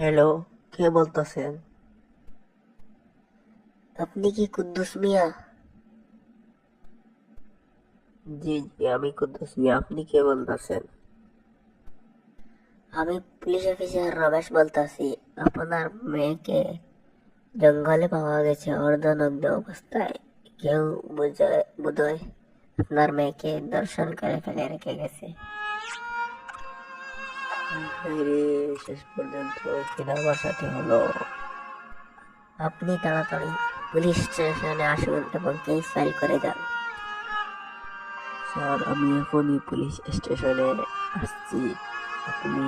Hello, কে বলতেছেন? আপনি কি কুদ্দুস মিয়া? জি জি, আমি কুদ্দুস মিয়া। আপনি কে বলতেছেন? আমি পুলিশ অফিসার রমেশ বলতাছি। আপনার মেয়েকে জঙ্গলে পাওয়া গেছে অর্ধনগ্ন অবস্থায়। কেউ বোধহয় আপনার মেয়েকে দর্শন করে ফেলে রেখে গেছে। আরে, শেষ পর্যন্ত কিনা আমার সাথে হলো। আপনি তাড়াতাড়ি পুলিশ স্টেশনে আসুন এবং কেস ফাইল করে যান। স্যার, আমি এখনই পুলিশ স্টেশনে আসছি। আপনি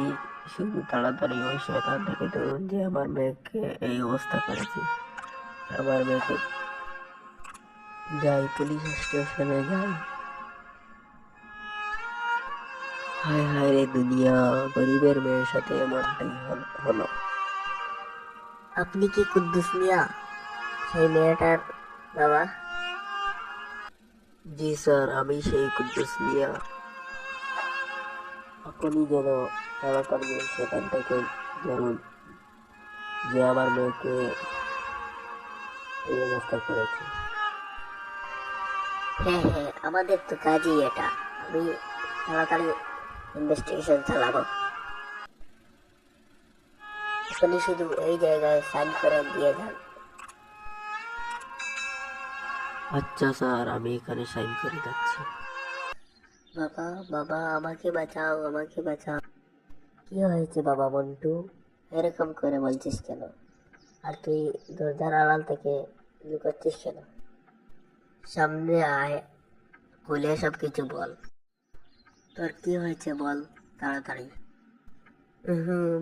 শুধু তাড়াতাড়ি ওই শয়তানটাকে ধরুন যে আমার মেয়েকে এই অবস্থা করেছে। আমার মেয়েকে যাই, পুলিশ স্টেশনে যাই। হায় হায় রে দুনিয়া, গরিবের মেয়ের সাথে এমনটাই হলো। আপনি কি কুদ্দুস মিয়া, সেই মেয়েটার বাবা? জি স্যার, আমি সেই কুদ্দুস মিয়া। এখনই যেন তাড়াতাড়ি সেখান থেকে ধরুন যে আমার মেয়েকে এই অবস্থা করেছে। হ্যাঁ হ্যাঁ, আমাদের তো কাজই এটা। আমি তাড়াতাড়ি ইনভেস্টিগেশন চালাবো। আপনি শুধু এই জায়গায় সাইন করে দিয়ে যান। আচ্ছা স্যার, আমি এখানে সাইন করে যাচ্ছি। বাবা, বাবা, আমাকে বাঁচাও, আমাকে বাঁচাও। কি হয়েছে বাবা মন্টু? এরকম করে বলছিস কেন? আর তুই দরজার আড়াল থেকে লুকাচ্ছিস কেন? সামনে আয়, খুলে সব কিছু বল। তোর কি হয়েছে বল তাড়াতাড়ি।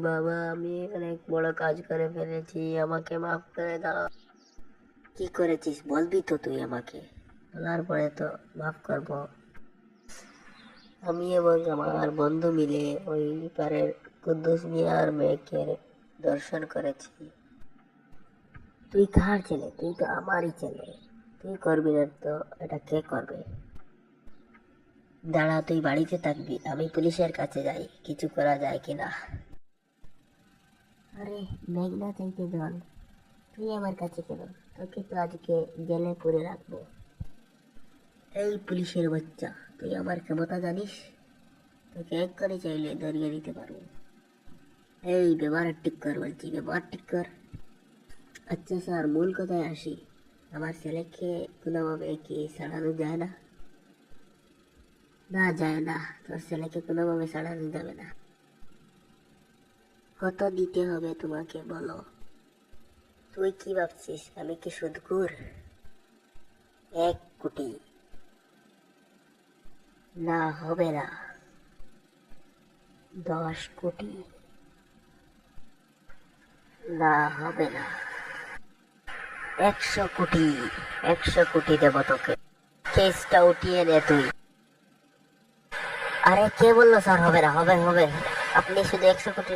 বাবা, আমি অনেক বড় কাজ করে ফেলেছি, আমাকে মাফ করে দাও। কি করেছিস বলবি তো তুই আমাকে? বলার পরে তো মাফ করবো। আমি এবং আমার বন্ধু মিলে ওই পারের কুদ্দুস মিয়ার মেয়েকে দর্শন করেছি। তুই কার ছেলে? তুই তো আমারই ছেলে। তুই করবি না তো এটা কে করবে? দাঁড়া, তুই বাড়িতে থাকবি, আমি পুলিশের কাছে যাই, কিছু করা যায় কিনা। আরে, মেঘনা চাইতে জল, তুই আমার কাছে কেন? তোকে তো আজকে জেলে পুরে রাখবো। এই পুলিশের বাচ্চা, তুই আমার ক্ষমতা জানিস? তোকে এক করে চাইলে ধরিয়ে দিতে পারবো। এই ব্যবহার ঠিক কর বলছি, ব্যবহার ঠিক কর। আচ্ছা স্যার, মূল কথায় আসি। আমার ছেলেকে কোনোভাবে কি ছাড়ানো যায় না? না, যায় না। তোর ছেলেকে কোনোভাবে ছাড়ানো যাবে না। কত দিতে হবে তোমাকে বলো? তুই কি ভাবছিস আমি কি সুদখোর? 1 কোটি। না, হবে না। 10 কোটি। না, হবে না। 100 কোটি। 100 কোটি দেবো তোকে। কেসটা উঠিয়ে নে তুই। আরে, কে বললো স্যার হবে না? হবে হবে। আপনি শুধু 100 কোটি